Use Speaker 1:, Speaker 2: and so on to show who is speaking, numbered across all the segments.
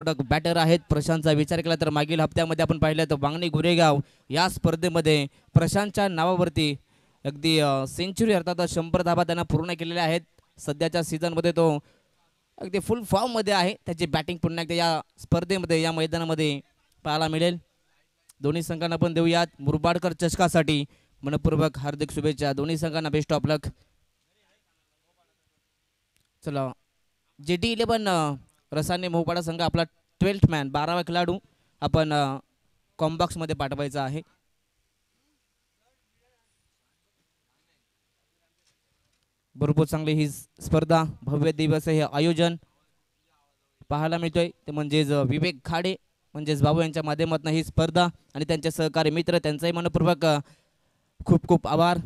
Speaker 1: Batter आहेत. प्रशांतचा विचार केला तर मागील हप्त्यामध्ये आपण पाहिलं तर वांगणी गुरेगाव या स्पर्धेमध्ये प्रशांतच्या नावावरती अगदी सेंचुरी अर्थात 100 धावा त्यांना पूर्ण केलेल्या आहेत. सध्याच्या सीझनमध्ये तो अगदी फुल फॉर्ममध्ये आहे. त्याची बॅटिंग पुन्हा एकदा या स्पर्धेमध्ये या मैदानामध्ये पाहायला मिळेल. दोन्ही संघांना पण देऊयात मुरबाडकर चषकासाठी मनपूर्वक हार्दिक शुभेच्छा. दोन्ही संघांना बेस्ट ऑफ लक. चला JT11 रसाने मोहपाडा संघ आपला 12th मॅन 12वा खेळाडू आपण कॉम्बॉक्समध्ये पाठवायचा आहे. भरपूर चांगली ही स्पर्धा भव्य दिवस हे आयोजन पाहायला मिळतोय ते म्हणजेच विवेक खाडे म्हणजेच बाबू यांच्या माध्यमातून ही स्पर्धा आणि त्यांचे सहकारी मित्र त्यांचाही मनपूर्वक खूप खूप आभार.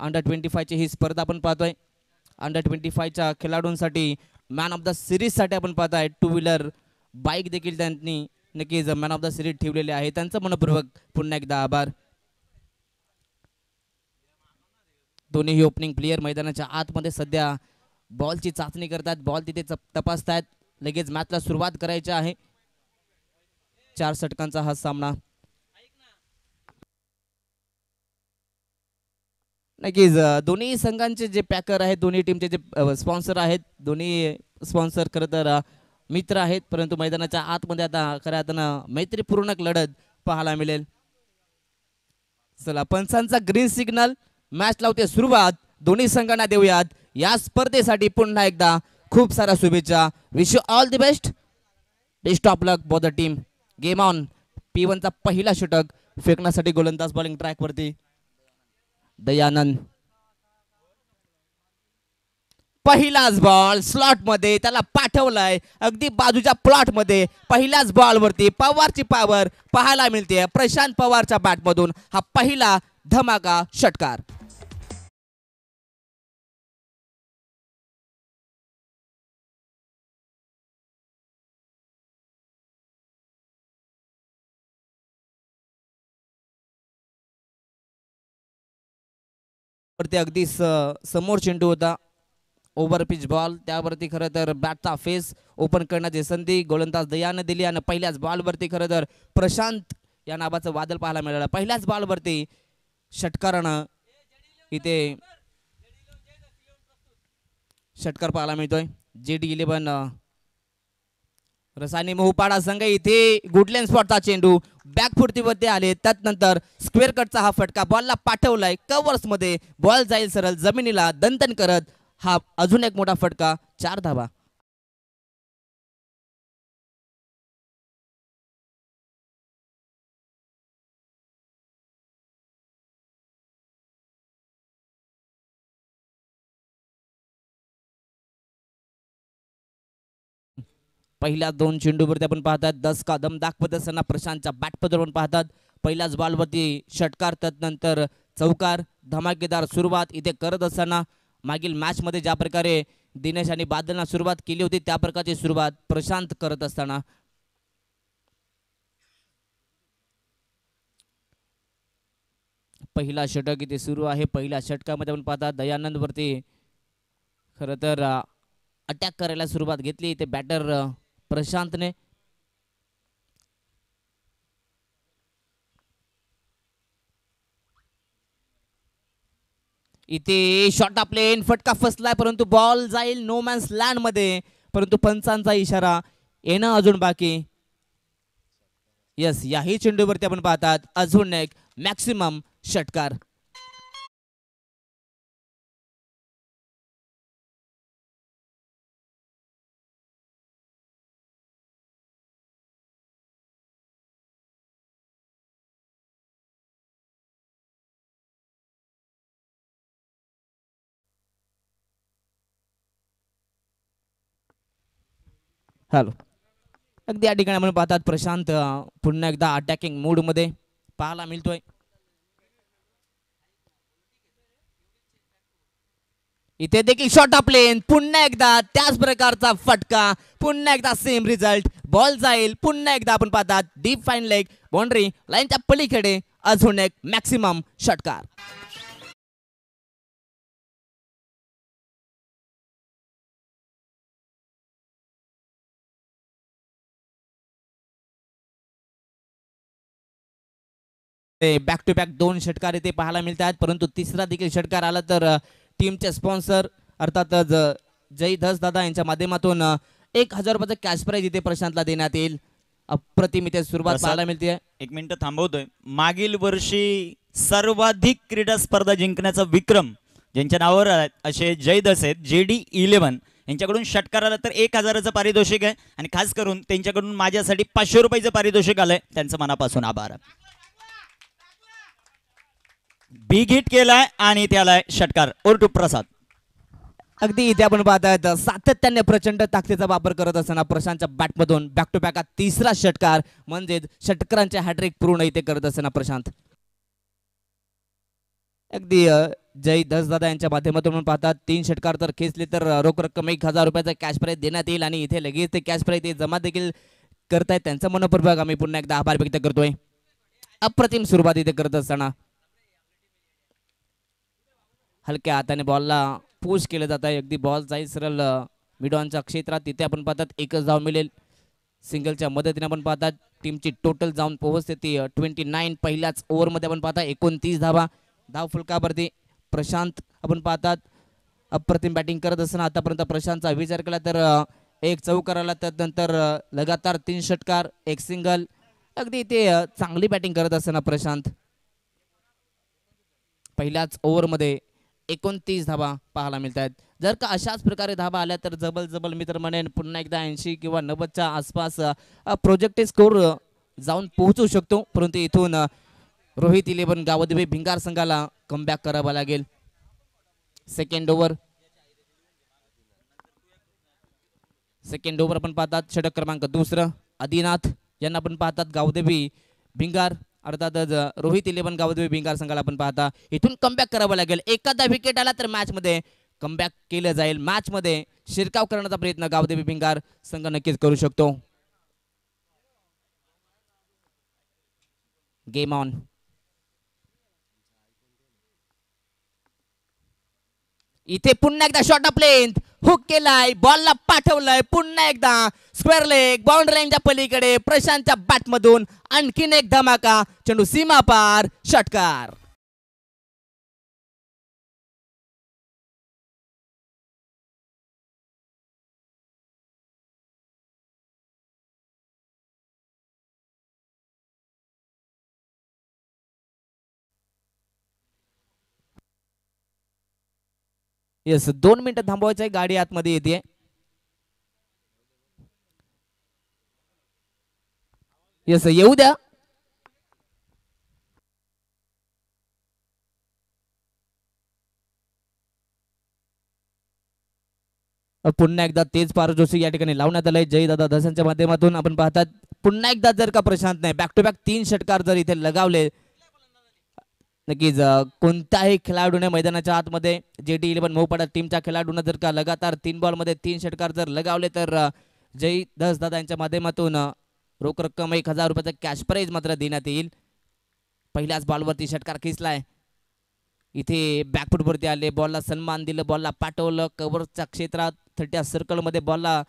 Speaker 1: अंडर 25 ही स्पर्धा आपण पाहतोय. अंडर 25च्या खेळाडूंसाठी मॅन ऑफ द सिरीजसाठी आपण पाहताय 2 व्हीलर बाईक देखील त्यांनी नक्कीच मॅन ऑफ द सिरीज ठेवलेले आहे. त्यांचं मनपूर्वक पुन्हा एकदा आभार. दोन्ही ओपनिंग प्लेयर मैदानाच्या आतमध्ये सध्या बॉलची चाचणी करतात. बॉल तिथे तपासतात. लगेच मॅचला सुरुवात करायची आहे. 4 षटकांचा हा सामना. नक्कीच दोन्ही संघांचे जे पॅकर आहेत दोन्ही टीमचे जे स्पॉन्सर आहेत दोन्ही स्पॉन्सर खरं तर मित्र आहेत परंतु मैदानाच्या आतमध्ये आता खऱ्या अर्थानं मैत्रीपूर्ण लढत पाहायला मिळेल. चला पंचांचा ग्रीन सिग्नल मॅच लावते सुरुवात. दोन्ही संघांना देऊयात या स्पर्धेसाठी पुन्हा एकदा खूप साऱ्या शुभेच्छा. Wish you all the best. Best of luck for the team. Game on. P1 चा पहिला षटक फेकण्यासाठी गोलंदाज बॉलिंग ट्रॅक वरती दयानंद. पहिलाच बॉल स्लॉट मध्ये त्याला पाठवलाय अगदी बाजूच्या प्लॉट मध्ये. पहिल्याच बॉल वरती पवारची पॉवर पाहायला मिळते. प्रशांत पवारच्या बॅट मधून हा पहिला धमाका षटकार. वरती अगदी समोर चेंडू होता. ओव्हर पिच बॉल त्यावरती खरं तर बॅटचा फेस ओपन करण्याची संधी गोलंदाज दयाने दिली आणि पहिल्याच बॉलवरती खरं तर प्रशांत या नावाचं वादळ पाहायला मिळालं. पहिल्याच बॉलवरती षटकारानं इथे षटकार पाहायला मिळतोय. JT11 रसानी मोहपाडा संघ इथे गुडलेन स्पॉटचा चेंडू बॅकफुटीवरती आले. त्यानंतर स्क्वेअर कटचा हा फटका बॉलला पाठवलाय कव्हर्स मध्ये. बॉल जाईल सरळ जमिनीला दंतन करत. हा अजून एक मोठा फटका. 4 धावा. पहिल्या 2 चेंडूवरती आपण पाहतात 10 का दम दाखवत असताना प्रशांतच्या बॅटपदरून पाहतात. पहिल्याच बॉलवरती षटकार त्यानंतर चौकार. धमाकेदार सुरुवात इथे करत असताना मागील मॅचमध्ये ज्या प्रकारे दिनेश आणि बादलना सुरुवात केली होती त्या प्रकारची सुरुवात प्रशांत करत असताना पहिला षटक इथे सुरू आहे. पहिल्या षटकामध्ये आपण पाहतात दयानंद वरती खरं तर अटॅक करायला सुरुवात घेतली इथे बॅटर प्रशांतने. इथे शॉट प्लेन फटका फसलाय परंतु बॉल जाईल नो मॅन्स लँड मध्ये. परंतु पंचांचा इशारा येणं अजून बाकी. यस याही चेंडूवरती आपण पाहतात अजून एक मॅक्सिमम षटकार. हॅलो अगदी या ठिकाणी आपण पाहतात प्रशांत पुन्हा एकदा अटॅकिंग मूड मध्ये पाहायला मिळतोय. इथे देखील शॉट प्लेन पुन्हा एकदा त्याच प्रकारचा फटका. पुन्हा एकदा सेम रिझल्ट. बॉल जाईल पुन्हा एकदा आपण पाहतात डीप फाईन लेग बाउंड्री लाईनच्या पलीकडे अजून एक मॅक्सिमम षटकार. बॅक टू बॅक 2 षटकार इथे पाहायला मिळतात, परंतु तिसरा देखील षटकार आला तर टीमचे स्पॉन्सर अर्थातच जय धस दादा यांच्या माध्यमातून 1000 रुपयाचा कॅश प्राइज इथे प्रशांतला देण्यात येईल. अप्रतिम इथे सुरुवात पाहायला मिळते.
Speaker 2: एक मिनिट थांबवतोय. मागील वर्षी सर्वाधिक क्रीडा स्पर्धा जिंकण्याचा विक्रम ज्यांच्या नावावर असे जय धस आहेत JD11 यांच्याकडून षटकार आला तर 1000चं पारितोषिक आहे आणि खास करून त्यांच्याकडून माझ्यासाठी 500 रुपयाचं पारितोषिक आलंय. त्यांचं मनापासून आभार. बिग हिट केलाय आणि त्याला षटकार ओर टू प्रसाद.
Speaker 1: अगदी इथे आपण पाहतायत सातत्याने प्रचंड ताकदीचा वापर करत असताना प्रशांतच्या बॅटमधून बॅक टू बॅक तिसरा षटकार म्हणजे षटकारांचे हॅट्रिक पूर्ण इथे करत असताना प्रशांत. अगदी जय धस दादा यांच्या माध्यमातून पाहतात 3 षटकार तर खेचले तर रोख रक्कम 1000 रुपयाचा कॅश प्राइज देण्यात येईल आणि इथे लगेच ते कॅश प्राइज जमा देखील करतायत. त्यांचा मनपूर्वक आम्ही पुन्हा एकदा आभार व्यक्त करतोय. अप्रतिम सुरुवात इथे करत असताना हलक्या हाताने बॉलला पुश केलं जात आहे. अगदी बॉल जाईल सरळ मिडॉनच्या क्षेत्रात. तिथे आपण पाहतात एकच धाव मिळेल. सिंगलच्या मदतीने आपण पाहतात टीमची टोटल जाऊन पोहोचते ती 29. पहिल्याच ओव्हरमध्ये आपण पाहता 29 धावा. धाव फुलकावरती प्रशांत आपण पाहतात अप्रतिम बॅटिंग करत असताना आतापर्यंत प्रशांतचा विचार केला तर एक चौकार आला, त्यानंतर लगातार 3 षटकार 1 सिंगल. अगदी ते चांगली बॅटिंग करत असताना प्रशांत पहिल्याच ओव्हरमध्ये 29 धावा पाहायला मिळत आहेत. जर का अशाच प्रकारे धावा आल्या तर जबल मी तर म्हणेन पुन्हा एकदा 80 किंवा 90च्या आसपास प्रोजेक्टेड स्कोर जाऊन पोहोचू शकतो. परंतु इथून रोहित 11 गावदेवी भिंगार संघाला कमबॅक करावा लागेल. सेकंड ओव्हर आपण पाहतात षटक क्रमांक 2 आदिनाथ यांना आपण पाहतात गावदेवी भिंगार अर्थातच रोहित 11 गावदेवी भिंगार संघाला आपण पाहता इथून कमबॅक करावं लागेल. एखादा विकेट आला तर मॅच मध्ये कमबॅक केलं जाईल. मॅच मध्ये शिरकाव करण्याचा प्रयत्न गावदेवी भिंगार संघ नक्कीच करू शकतो. Game on. इथे पुन्हा एकदा शॉट ऑफ लेंथ हुक केलाय, बॉलला पाठवलाय, पुन्हा एकदा स्क्वेअर लेग बाउंड्री लाईनच्या पलीकडे प्रशांतच्या बॅटमधून आणखीन एक धमाका. चेंडू सीमा पार षटकार. येस 2 मिनिटं थांबवायचं आहे. गाडी आतमध्ये येते. येस येऊ द्या. पुन्हा एकदा तेज पारजोशी या ठिकाणी लावण्यात आलंय जय दादा धसांच्या माध्यमातून. आपण पाहतात पुन्हा एकदा जर का प्रशांत नाही बॅक टू बॅक 3 षटकार जर इथे लगावले नक्कीच कोणत्याही खेळाडूने मैदानाच्या आतमध्ये JD11 मोहपाडा टीमच्या खेळाडूंना जर का लगातार 3 बॉलमध्ये 3 षटकार जर लगावले तर जय धस दादा यांच्या माध्यमातून रोख रक्कम 1000 रुपयाचा कॅश प्राइज मात्र देण्यात येईल. पहिल्याच बॉलवरती षटकार खेचलाय. इथे बॅकफुटवरती आले, बॉलला सन्मान दिलं, बॉलला पाठवलं, कव्हरच्या क्षेत्रात 30 सर्कलमध्ये बॉलला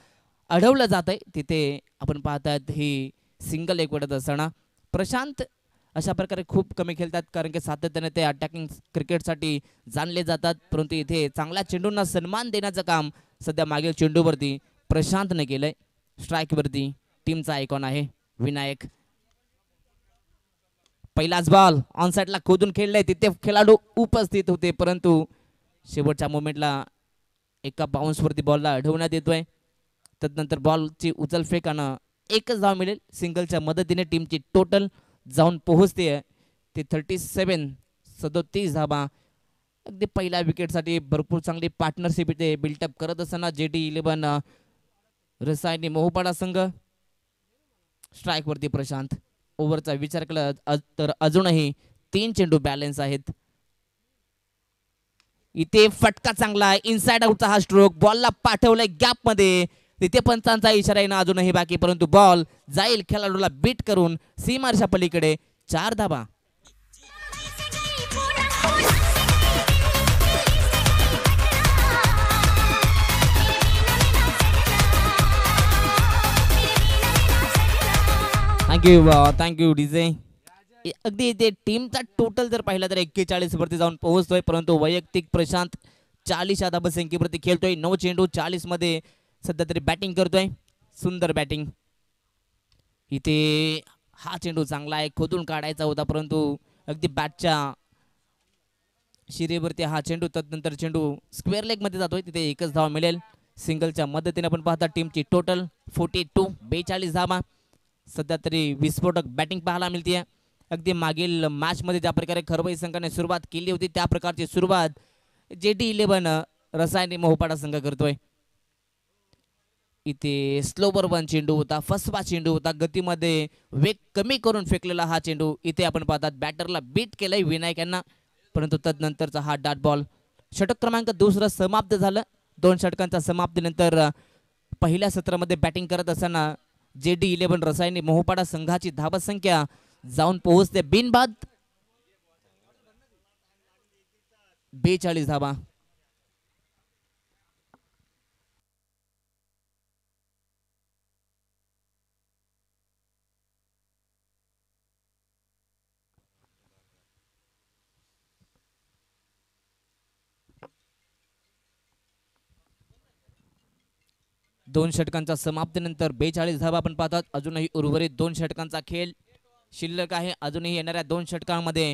Speaker 1: अडवलं जात आहे. तिथे आपण पाहतात ही सिंगल एक वाटत असताना प्रशांत अशा प्रकारे खूप कमी खेळतात कारण की सातत्याने ते अटॅकिंग क्रिकेटसाठी जाणले जातात. परंतु इथे चांगल्या चेंडूंना सन्मान देण्याचं काम सध्या मागील चेंडूवरती प्रशांतने केलंय. स्ट्राईकवरती टीमचा आयकॉन आहे विनायक. पहिलाच बॉल ऑन साइडला खोदून खेळलाय. तिथे खेळाडू उपस्थित होते परंतु शेवटच्या मोमेंटला एका बाउन्सवरती बॉलला अडवण्यात येतोय. त्यानंतर बॉलची उचलफेकानं एकच धाव मिळेल. सिंगलच्या मदतीने टीमची टोटल जाऊन पोहोचते ते 37 धावा. अगदी पहिल्या विकेटसाठी भरपूर चांगली पार्टनरशिप इथे बिल्टअप करत असताना JD11 रसायनी मोहपाडा संघ. स्ट्राईकवरती प्रशांत. ओव्हरचा विचार केला तर अजूनही 3 चेंडू बॅलन्स आहेत. इथे फटका चांगला आहे. इनसाइड आउटचा हा स्ट्रोक बॉलला पाठवलाय गॅप मध्ये. तिथे पंचांचा इशारा येणं अजूनही बाकी परंतु बॉल जाईल खेळाडूला बीट करून सीमारच्या पलीकडे 4 धावा. Thank you DJ. अगदी ते टीमचा टोटल जर पाहिला तर 41 वरती जाऊन पोहोचतोय, परंतु वैयक्तिक प्रशांत 40 या धावसंख्येवरती खेळतोय. 9 चेंडू 40 मध्ये सध्या तरी बॅटिंग करतोय. सुंदर बॅटिंग इथे. हा चेंडू चांगला आहे, खोदून काढायचा होता, परंतु अगदी बॅटच्या शिरेवरती हा चेंडू, तदनंतर चेंडू स्क्वेअर लेग मध्ये जातोय, तिथे एकच धाव मिळेल. सिंगलच्या मदतीने आपण पाहता टीमची टोटल 42 धावा. सध्या तरी विस्फोटक बॅटिंग पाहायला मिळते. अगदी मागील मॅच मध्ये ज्या प्रकारे खरवई संघाने सुरुवात केली होती त्या प्रकारची सुरुवात JD11 रसायनी मोहपाडा संघ करतोय. इथे स्लोवर वन चेंडू होता, फसवा चेंडू होता, गतीमध्ये वेग कमी करून फेकलेला हा चेंडू. इथे आपण पाहतात बॅटरला बीट केलंय विनायक यांना, परंतु तदनंतरचा हा डॉट बॉल. षटक क्रमांक 2 समाप्त झालं. 2 षटकांच्या समाप्तीनंतर पहिल्या सत्रामध्ये बॅटिंग करत असताना JD11 रसायनी मोहपाडा संघाची धावसंख्या जाऊन पोहोचते बिनबाद 42 धावा. दोन षटकांच्या समाप्तीनंतर 42 धावा आपण पाहतात. अजूनही उर्वरित 2 षटकांचा खेळ शिल्लक आहे. अजूनही येणाऱ्या 2 षटकांमध्ये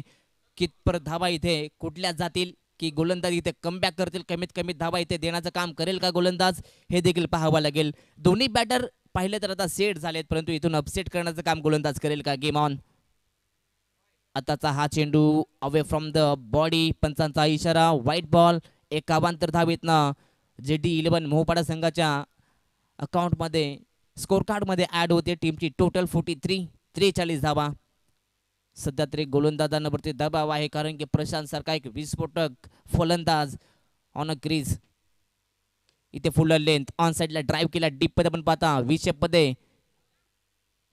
Speaker 1: कितपत धावा इथे कुठल्या जातील, की गोलंदाज इथे कमबॅक करतील, कमीत कमी धावा इथे देण्याचं काम करेल का गोलंदाज, हे देखील पाहावं लागेल. दोन्ही बॅटर पाहिले तर आता सेट झालेत, परंतु इथून अपसेट करण्याचं काम गोलंदाज करेल का. Game on. आताचा हा चेंडू अवे फ्रॉम द बॉडी, पंचांचा इशारा, व्हाईट बॉल. एक अवांतर धावेतनं JD11 मोहपाडा संघाच्या अकाउंटमध्ये स्कोर कार्डमध्ये ऍड होते. टीमची टोटल 43 धावा. सध्या तरी गोलंदाजांवरती दबाव आहे, कारण की प्रशांत सारखा एक विस्फोटक फलंदाज ऑन अ क्रीज. इथे फुल लेंथ ऑन साइडला ड्राईव्ह केला, डीप मध्ये आपण पाहता विशेप मध्ये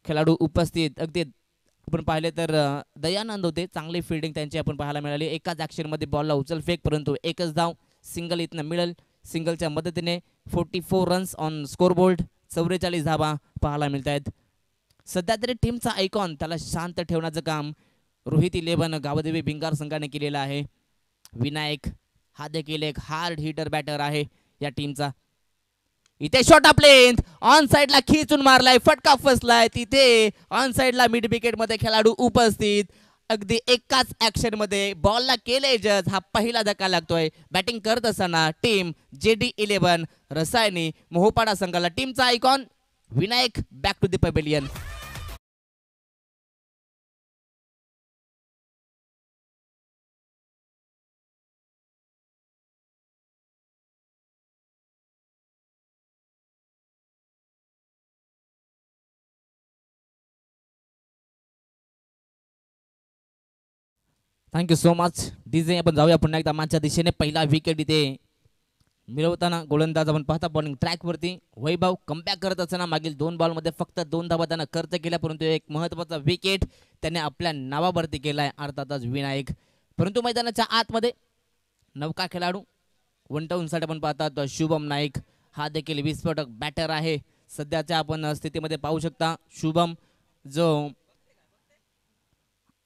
Speaker 1: खेळाडू उपस्थित. अगदी आपण पाहिले तर दयानंद होते, चांगली फिल्डिंग त्यांची आपण पाहायला मिळाली. एकाच ऍक्शन मध्ये बॉलला उचल फेक, परंतु एकच धाव सिंगल इथनं मिळेल. सिंगलच्या मदतीने 44 रन्स ऑन स्कोरबोर्ड, 44 धावा पाहायला मिळत आहेत. सध्या तरी टीमचा आयकॉन त्याला शांत ठेवण्याचं काम रोहित11 गावदेवी भिंगार संघाने केलेलं आहे. विनायक हा देखील एक हार्ड हिटर बॅटर आहे या टीमचा. इथे शॉट ऑफ लेंथ ऑन साइडला खिचून मारलाय, फटका फसलाय. तिथे ऑन साइडला मिड विकेट मध्ये खेळाडू उपस्थित. अगदी एकाच ऍक्शन मध्ये बॉलला केले जज. हा पहिला धक्का लागतोय बॅटिंग करत असताना टीम JD11 रसायनी मोहपाडा संघाला. टीमचा icon Vinayak back to the pavilion. Thank you so much DJ. आपण जाऊया पुन्हा एकदा मॅचच्या दिशेने. पहिला विकेट इथे मिळवताना गोलंदाज आपण पाहता बॉलिंग ट्रॅकवरती. वैभव कमबॅक करत असताना मागील 2 बॉलमध्ये फक्त 2 धावा त्यानं खर्च केल्या, परंतु एक महत्त्वाचा विकेट त्याने आपल्या नावावरती केलाय, अर्थातच विनायक. परंतु मैदानाच्या आतमध्ये नौका खेळाडू वनटाऊनसाठी आपण पाहतात शुभम नाईक. हा देखील विस्फोटक बॅटर आहे. सध्याच्या आपण स्थितीमध्ये पाहू शकता शुभम, जो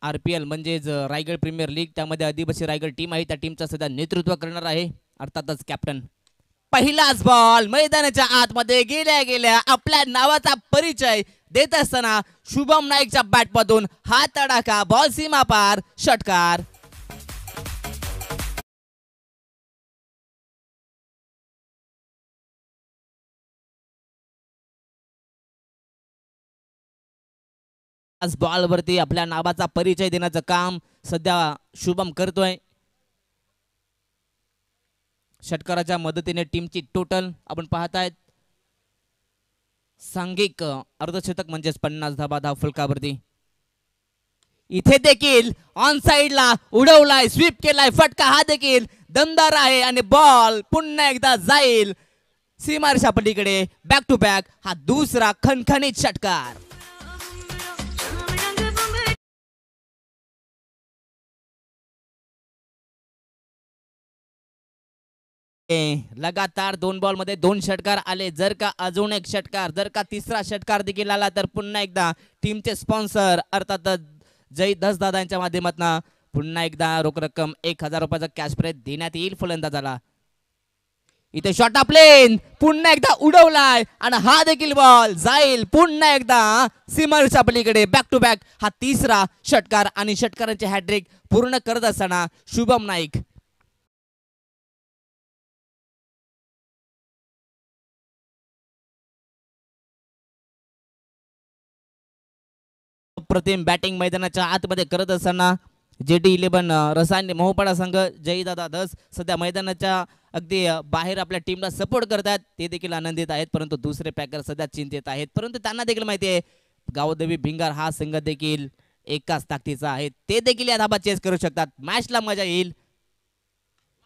Speaker 1: RPL म्हणजेच रायगड प्रीमियर लीग, त्यामध्ये आदिवासी रायगड टीम आहे, त्या टीमचा सध्या नेतृत्व करणार आहे, अर्थातच कॅप्टन. पहिलाच बॉल मैदानाच्या आतमध्ये गेल्या गेल्या आपल्या नावाचा परिचय देत असताना शुभम नाईकच्या बॅटमधून हा तडाखा, बॉल सीमा पार, षटकार. आज बॉलवरती आपल्या नावाचा परिचय देण्याचं काम सध्या शुभम करतोय. षटकाराच्या मदतीने टीमची टोटल आपण पाहतायत सांघिक अर्धशतक म्हणजेच 50 धावा धाव फलकावरती. इथे देखील ऑन साइडला उडवलाय, स्वीप केलाय, फटका हा देखील दमदार आहे आणि बॉल पुन्हा एकदा जाईल सीमारेषा पलीकडे. बॅक टू बॅक हा दुसरा खणखणीत षटकार. लगातार 2 बॉल मध्ये 2 षटकार आले. जर का अजून एक षटकार, जर का तिसरा षटकार देखील आला तर पुन्हा एकदा टीमचे स्पॉन्सर अर्थातच जय दस दादा यांच्या माध्यमातून पुन्हा एकदा रोख रक्कम 1000 रुपयाचा कॅश प्राइज देण्यात येईल फलंदाजाला. इथे शॉट प्लेन पुन्हा एकदा उडवलाय आणि हा देखील बॉल जाईल पुन्हा एकदा सीमारेषेच्या पलीकडे. बॅक टू बॅक हा तिसरा षटकार आणि षटकारांचे हॅट्रिक पूर्ण करत असताना शुभम नाईक. अप्रतिम बॅटिंग मैदानाच्या आतमध्ये करत असताना JD11 रसायन मोहपाडा संघ जयदादा धस सध्या मैदानाच्या अगदी बाहेर आपल्या टीमला सपोर्ट करतात. ते देखील आनंदित आहेत, परंतु दुसरे पॅकर सध्या चिंतेत आहेत. परंतु त्यांना देखील माहिती आहे गावदेवी भिंगार हा संघ देखील एकाच ताकदीचा आहे. ते देखील या धाबा चेस करू शकतात. मॅचला मजा येईल.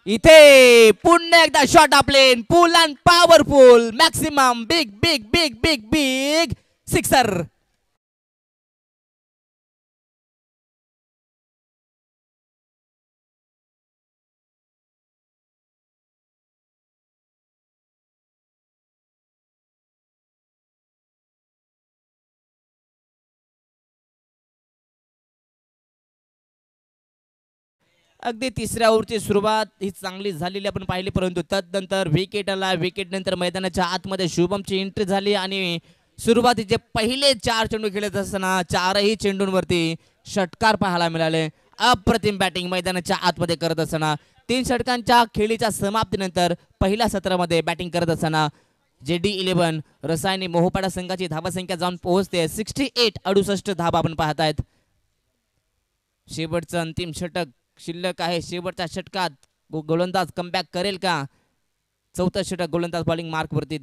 Speaker 1: इथे पुन्हा एकदा shot plain pull and powerful maximum big big big big big sixer. अगदी तिसऱ्या ओव्हरची सुरुवात ही चांगली झालेली आपण पाहिली, परंतु तदनंतर विकेट आला. विकेट नंतर मैदानाच्या आतमध्ये शुभमची एंट्री झाली आणि सुरुवातीचे पहिले 4 चेंडू खेळत असताना 4ही चेंडूंवरती षटकार पाहायला मिळाले. अप्रतिम बॅटिंग मैदानाच्या आतमध्ये करत असताना 3 षटकांच्या खेळीच्या समाप्तीनंतर पहिल्या सत्रामध्ये बॅटिंग करत असताना JD11 रसायनी मोहपाडा संघाची धावासंख्या जाऊन पोहोचते 68 धावा आपण पाहतायत. शेवटचं अंतिम षटक शिल्लक आहे. शेवटच्या षटकात गोलंदाज कमबॅक करेल का? चौथं षटक गोलंदाज बॉलिंग मार्क वरती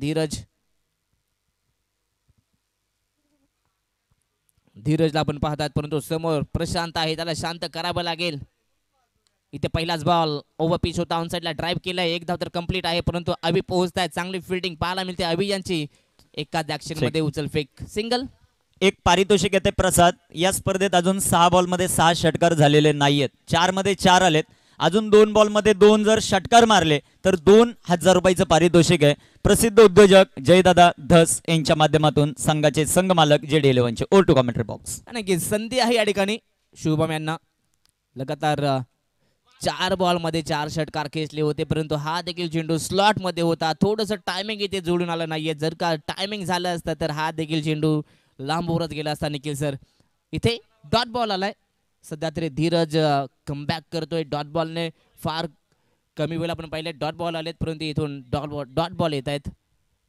Speaker 1: धीरजला आपण पाहतात, परंतु समोर प्रशांत आहे, त्याला शांत करावं लागेल. इथे पहिलाच बॉल ओव्हर पिच होता, ऑन साइडला ड्राईव्ह केलाय. एक धाव तर कंप्लीट आहे, परंतु अभि पोहोचतायत. चांगली फिल्डिंग पाहायला मिळते अभि यांची. एकाच ऍक्शन मध्ये उचल फेक सिंगल.
Speaker 2: एक पारितोषिक येते प्रसाद. या स्पर्धेत अजून 6 बॉलमध्ये 6 षटकार झालेले नाहीयेत. 4 मध्ये 4 आलेत. अजून 2 बॉलमध्ये 2 जर षटकार मारले तर 2000 रुपयाचं पारितोषिक आहे. प्रसिद्ध उद्योजक जयदादा धस यांच्या माध्यमातून संघाचे संघ मालक JD11 चे ओर टू कमेंट्री बॉक्स.
Speaker 1: आणि संधी आहे या ठिकाणी शुभम यांना. लगातार 4 बॉलमध्ये 4 षटकार खेचले होते, परंतु हा देखील चेंडू स्लॉट मध्ये होता. थोडंसं टायमिंग इथे जोडून आलं नाहीये. जर का टायमिंग झालं असतं तर हा देखील चेंडू लांब उरत गेला असता निखिल सर. इथे डॉट बॉल आलाय. सध्या तरी धीरज कमबॅक करतोय. डॉट बॉलने फार कमी वेळ आपण पाहिले डॉट बॉल आलेत, परंतु इथून डॉट बॉल येत आहेत.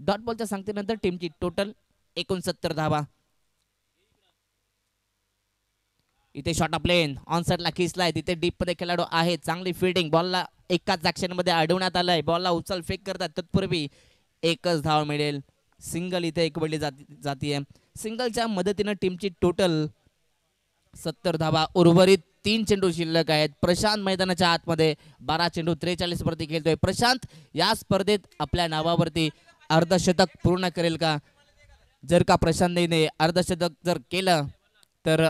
Speaker 1: डॉट बॉलच्या सांगतेनंतर टीमची टोटल 69 धावा. इथे शॉट प्लेन ऑन साइडला खिसलाय. तिथे डीप मध्ये खेळाडू आहे. चांगली फिल्डिंग. बॉलला एकाच ऍक्शन मध्ये अडवण्यात आलाय. बॉलला उचल फेक करतात. तत्पूर्वी एकच धाव मिळेल. सिंगल इथे एक वेळी जातीये. सिंगलच्या मदतीने टीमची टोटल 70 धावा. उर्वरित 3 चेंडू शिल्लक आहेत. प्रशांत मैदानाच्या आतमध्ये 12 चेंडू 43 वरती खेळतोय. प्रशांत या स्पर्धेत आपल्या नावावरती अर्धशतक पूर्ण करेल का? जर का प्रशांतने अर्धशतक जर केलं तर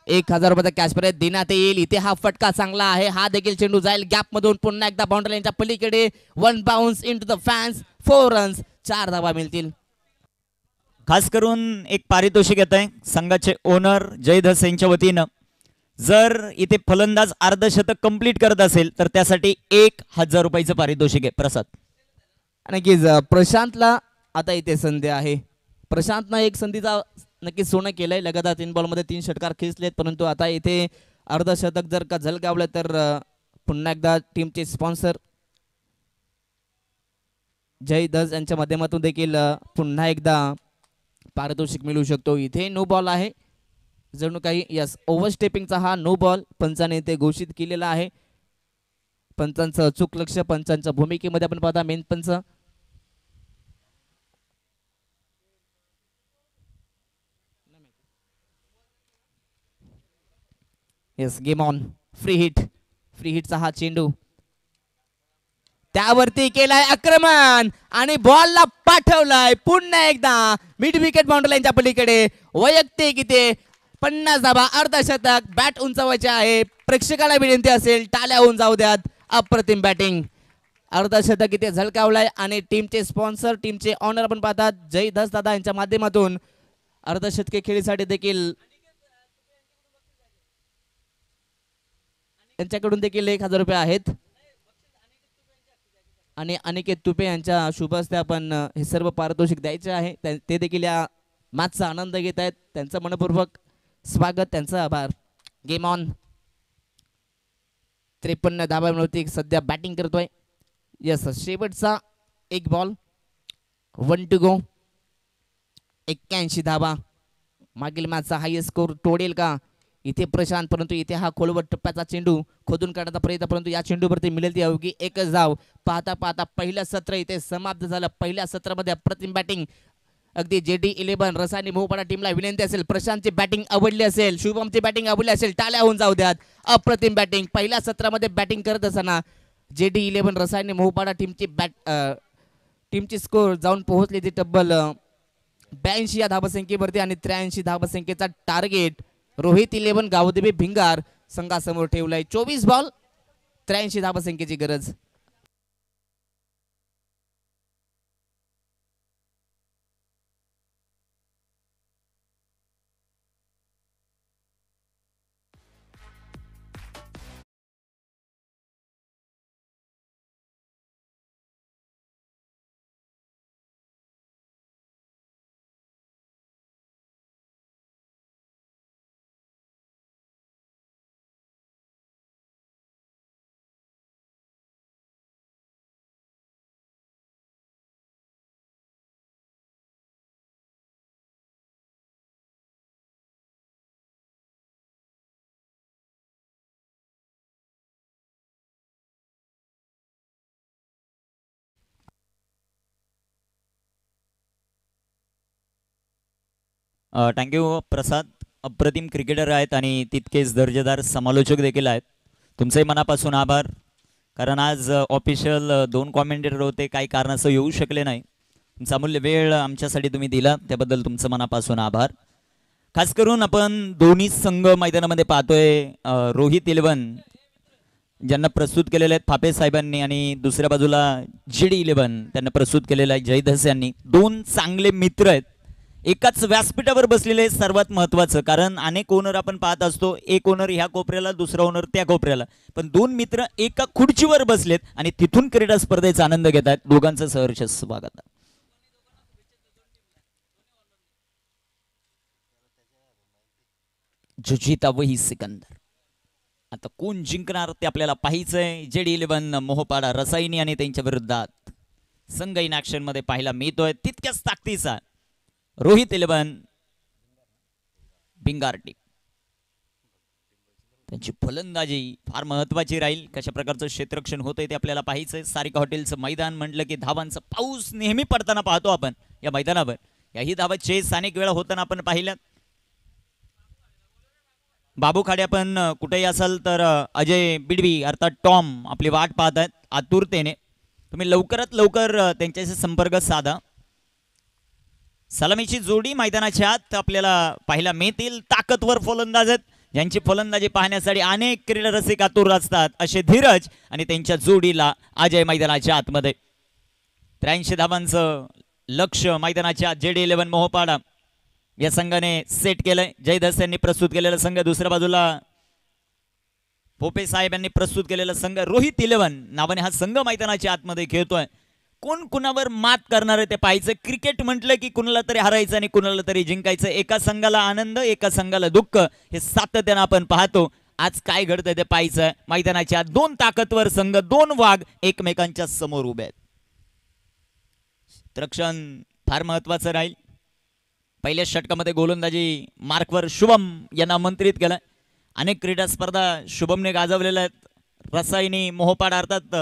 Speaker 1: 1000 रुपयाचा कॅश प्राइज देण्यात येईल. इथे हा फटका चांगला आहे. हा देखील चेंडू जाईल गॅप मधून. पुन्हा एकदा बाउंड्री लाईनच्या पलीकडे 1 bounce into the fans. 4 runs. 4 धावा मिळतील.
Speaker 2: खास करून एक पारितोषिक येत आहे संघाचे ओनर जय धस यांच्या वतीनं. जर इथे फलंदाज अर्धशतक कंप्लीट करत असेल तर त्यासाठी 1000 रुपयाचं पारितोषिक आहे प्रसाद.
Speaker 1: नक्कीच प्रशांतला आता इथे संधी आहे. प्रशांतनं एक संधीचा नक्कीच सोनं केलंय. लगातार 3 बॉलमध्ये 3 षटकार खेचलेत, परंतु आता इथे अर्धशतक जर का झलकावलं तर पुन्हा एकदा टीमचे स्पॉन्सर जय धस यांच्या माध्यमातून देखील पुन्हा एकदा पारितोषिक मिळू शकतो. इथे नो बॉल आहे. जणू काही यस ओव्हरस्टेपिंगचा हा नो बॉल पंचाने इथे घोषित केलेला आहे. पंचांचं अचूक लक्ष, पंचांच्या भूमिकेमध्ये आपण पाहता मेन पंच. Yes game on. फ्री हिटचा हा चेंडू त्यावरती केलाय आक्रमण आणि बॉलला पाठवलाय पुन्हा एकदा मिड विकेट बाउंड्री लाईनच्या पलीकडे. वैयक्तिक इथे 50 धावा. अर्धशतक. बॅट उंचावायचे आहे. प्रेक्षकाला विनंती असेल टाळ्या होऊन जाऊ द्यात. अप्रतिम बॅटिंग. अर्धशतक इथे झळकावलाय आणि टीमचे स्पॉन्सर, टीमचे ऑनर आपण पाहतात जय धस दादा यांच्या माध्यमातून अर्धशतके खेळीसाठी देखील यांच्याकडून देखील 1000 रुपये आहेत आणि अनिकेत तुपे यांच्या शुभ हस्ते आपण हे सर्व पारितोषिक द्यायचे आहे. ते देखील या मॅचचा आनंद घेत आहेत. त्यांचं मनपूर्वक स्वागत, त्यांचा आभार. Game on. 53 धाबांवरती सध्या बॅटिंग करतोय. यस, शेवटचा एक बॉल, 1 टू गो. 81 धाबा. मागील मॅचचा हायएस्ट स्कोर तोडेल का इथे प्रशांत, परंतु इथे हा खोलवर टप्प्याचा चेंडू खोदून काढण्याचा प्रयत्न, परंतु या चेंडूवरती मिळेल ती अवघी एकच धाव. पाहता पाहता पहिलं सत्र इथे समाप्त झालं. पहिल्या सत्रामध्ये अप्रतिम बॅटिंग. अगदी JD11 रसायनी मोहपाडा टीमला विनंती असेल, प्रशांतची बॅटिंग आवडली असेल, शुभमची बॅटिंग आवडली असेल, टाळ्या होऊन जाऊ द्यात. अप्रतिम बॅटिंग पहिल्या सत्रामध्ये बॅटिंग करत असताना JD11 रसायनी मोहपाडा टीमची स्कोर जाऊन पोहोचली ती तब्बल 82 या धावसंख्येवरती आणि 83 धावसंख्येचा टार्गेट रोहित 11 गावदेवी भिंगार संघासमोर ठेवलाय. 24 बॉल 83 धावसंख्येची गरज.
Speaker 2: थँक्यू प्रसाद. अप्रतिम क्रिकेटर आहेत आणि तितकेच दर्जेदार समालोचक देखील आहेत. तुमचंही मनापासून आभार, कारण आज ऑफिशियल 2 कॉमेंटेटर होते, काही कारणास्तव येऊ शकले नाही. तुमचा अमूल्य वेळ आमच्यासाठी तुम्ही दिला, त्याबद्दल तुमचं मनापासून आभार. खास करून आपण दोन्ही संघ मैदानामध्ये पाहतोय. रोहित 11 ज्यांना प्रस्तुत केलेले आहेत फापे साहेबांनी, आणि दुसऱ्या बाजूला JD11 त्यांना प्रस्तुत केलेलं आहे जयदस यांनी. 2 चांगले मित्र आहेत, एकाच व्यासपीठावर बसलेले. सर्वात महत्त्वाचं, कारण अनेक ओनर आपण पाहत असतो, एक ओनर ह्या कोपऱ्याला, दुसरा ओनर त्या कोपऱ्याला, पण 2 मित्र एका खुर्चीवर बसलेत आणि तिथून क्रीडा स्पर्धेचा आनंद घेत आहेत. दोघांचं सहर्ष स्वागत. जुजिता वही सिकंदर. आता कोण जिंकणार ते आपल्याला पाहायचंय. JD11 मोहपाडा रसायनी आणि त्यांच्या विरोधात संघ इन ऍक्शन मध्ये पाहायला मिळतोय तितक्याच ताकदीचा रोहित 11 भिंगारटी. त्यांची फलंदाजी फार महत्वाची राहील. कशा प्रकारचं क्षेत्ररक्षण होतंय ते आपल्याला पाहायचंय. सारिका हॉटेलचं मैदान म्हटलं की धावांचा पाऊस नेहमी पडताना पाहतो आपण या मैदानावर. याही धावा चेस अनेक वेळा होताना आपण पाहिल्यात. बाबू खाडे आपण कुठेही असाल तर अजय बिडवी अर्थात टॉम आपली वाट पाहत आहेत आतुरतेने. तुम्ही लवकरात लवकर त्यांच्याशी संपर्क साधा. सलामीची जोडी मैदानाच्या आत आपल्याला पाहायला मिळतील. ताकदवर फलंदाज आहेत, ज्यांची फलंदाजी पाहण्यासाठी अनेक क्रीडा रसिक आतुर असतात, असे धीरज आणि त्यांच्या जोडीला अजय मैदानाच्या आतमध्ये. 83 धावांचं लक्ष मैदानाच्या आत JD11 मोहपाडा या संघाने सेट केलंय. जयदस यांनी प्रस्तुत केलेला संघ, दुसऱ्या बाजूला पोपे साहेब यांनी प्रस्तुत केलेला संघ. रोहित 11 नावाने हा संघ मैदानाच्या आतमध्ये खेळतोय. कोण कुणावर मात करणार आहे ते पाहायचं. क्रिकेट म्हटलं की कुणाला तरी हरायचं आणि कुणाला तरी जिंकायचं. एका संघाला आनंद, एका संघाला दुःख, हे सातत्यानं आपण पाहतो. आज काय घडतंय ते पाहायचं. मैदानाच्या 2 ताकदवर संघ, 2 वाघ एकमेकांच्या समोर उभे आहेत. रक्षण फार महत्वाचं राहील. पहिल्या षटकामध्ये गोलंदाजी मार्कवर शुभम यांना आमंत्रित केलं. अनेक क्रीडा स्पर्धा शुभमने गाजवलेल्या आहेत. रसायनी मोहपाडा अर्थात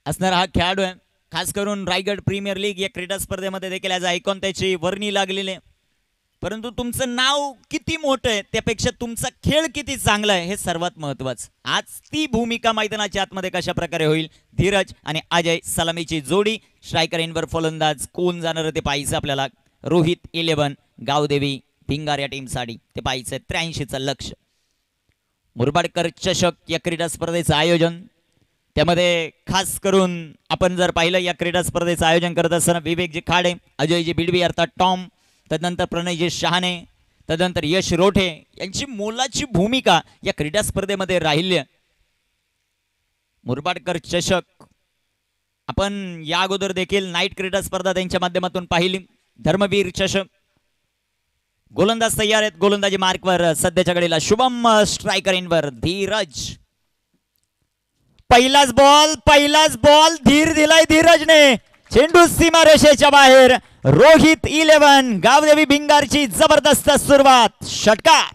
Speaker 2: असणारा हा खेळाडू आहे. खास करून रायगड प्रीमियर लीग या क्रीडा स्पर्धेमध्ये देखील आज आयकॉन त्याची वर्णी लागलेली आहे. परंतु तुमचं नाव किती मोठं आहे त्यापेक्षा तुमचा खेळ किती चांगला आहे हे सर्वात महत्वाचं. आज ती भूमिका मैदानाच्या आतमध्ये कशा प्रकारे होईल. धीरज आणि अजय सलामीची जोडी. स्ट्रायकर इनवर फलंदाज कोण जाणार ते पाहायचं आपल्याला. रोहित 11 गावदेवी भिंगार या टीमसाठी ते पाहायचं. 83चं लक्ष. मुरबाडकर चषक या क्रीडा स्पर्धेचं आयोजन, त्यामध्ये खास करून आपण जर पाहिलं या क्रीडा स्पर्धेचं आयोजन करत असताना विवेकजी खाडे, अजयजी बिडवी अर्थात टॉम, तदनंतर प्रणयजी शहाणे, तदनंतर यश रोठे यांची मोलाची भूमिका या क्रीडा स्पर्धेमध्ये राहिली. मुरबाडकर चषक आपण या अगोदर देखील नाईट क्रीडा स्पर्धा त्यांच्या माध्यमातून पाहिली. धर्मवीर चषक गोलंदाज तयार आहेत. गोलंदाजी मार्कवर सध्याच्या घडीला शुभम, स्ट्रायकर इनवर धीरज. पहिलाच बॉल धीर दिलाय धीरजने. चेंडू सीमा रेषेच्या बाहेर. रोहित 11 गावदेवी भिंगारची जबरदस्त सुरुवात. षटकार.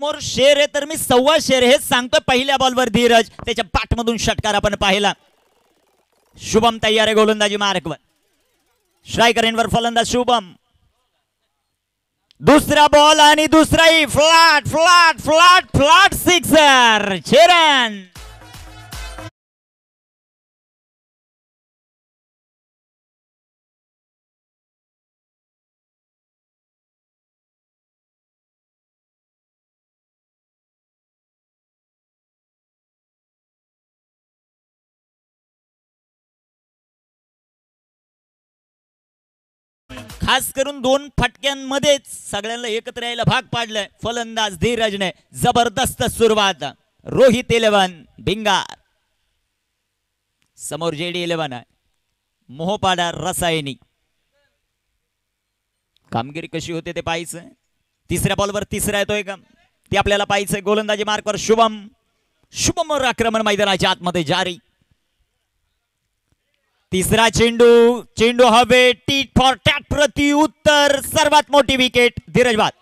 Speaker 2: मोर शेर आहे तर मी 1.25 शेर हेच सांगतोय. पहिल्या बॉलवर धीरज, त्याच्या पाठमधून षटकार आपण पाहिला. शुभम तयार आहे गोलंदाजी मार्कवर. स्ट्रायकर इनवर फलंदाज शुभम. दुसरा बॉल आणि दुसराही flat flat flat flat sixer. चेरन खास करून 2 फटक्यांमध्येच सगळ्यांना एकत्र यायला भाग पाडलंय फलंदाज धीरजने. जबरदस्त सुरुवात. रोहित 11 भिंगार समोर जेडी 11 आहे. मोहपाडा रसायनी. कामगिरी कशी होते ते पाहायचं. तिसऱ्या बॉलवर तिसरा येतोय का ते आपल्याला पाहायचंय. गोलंदाजी मार्कवर शुभम आक्रमण मैदानाच्या आतमध्ये जारी. तिसरा चेंडू हवे. टीट फॉर टॅट प्रति उत्तर. सर्वात मोठी विकेट धीरज बाद.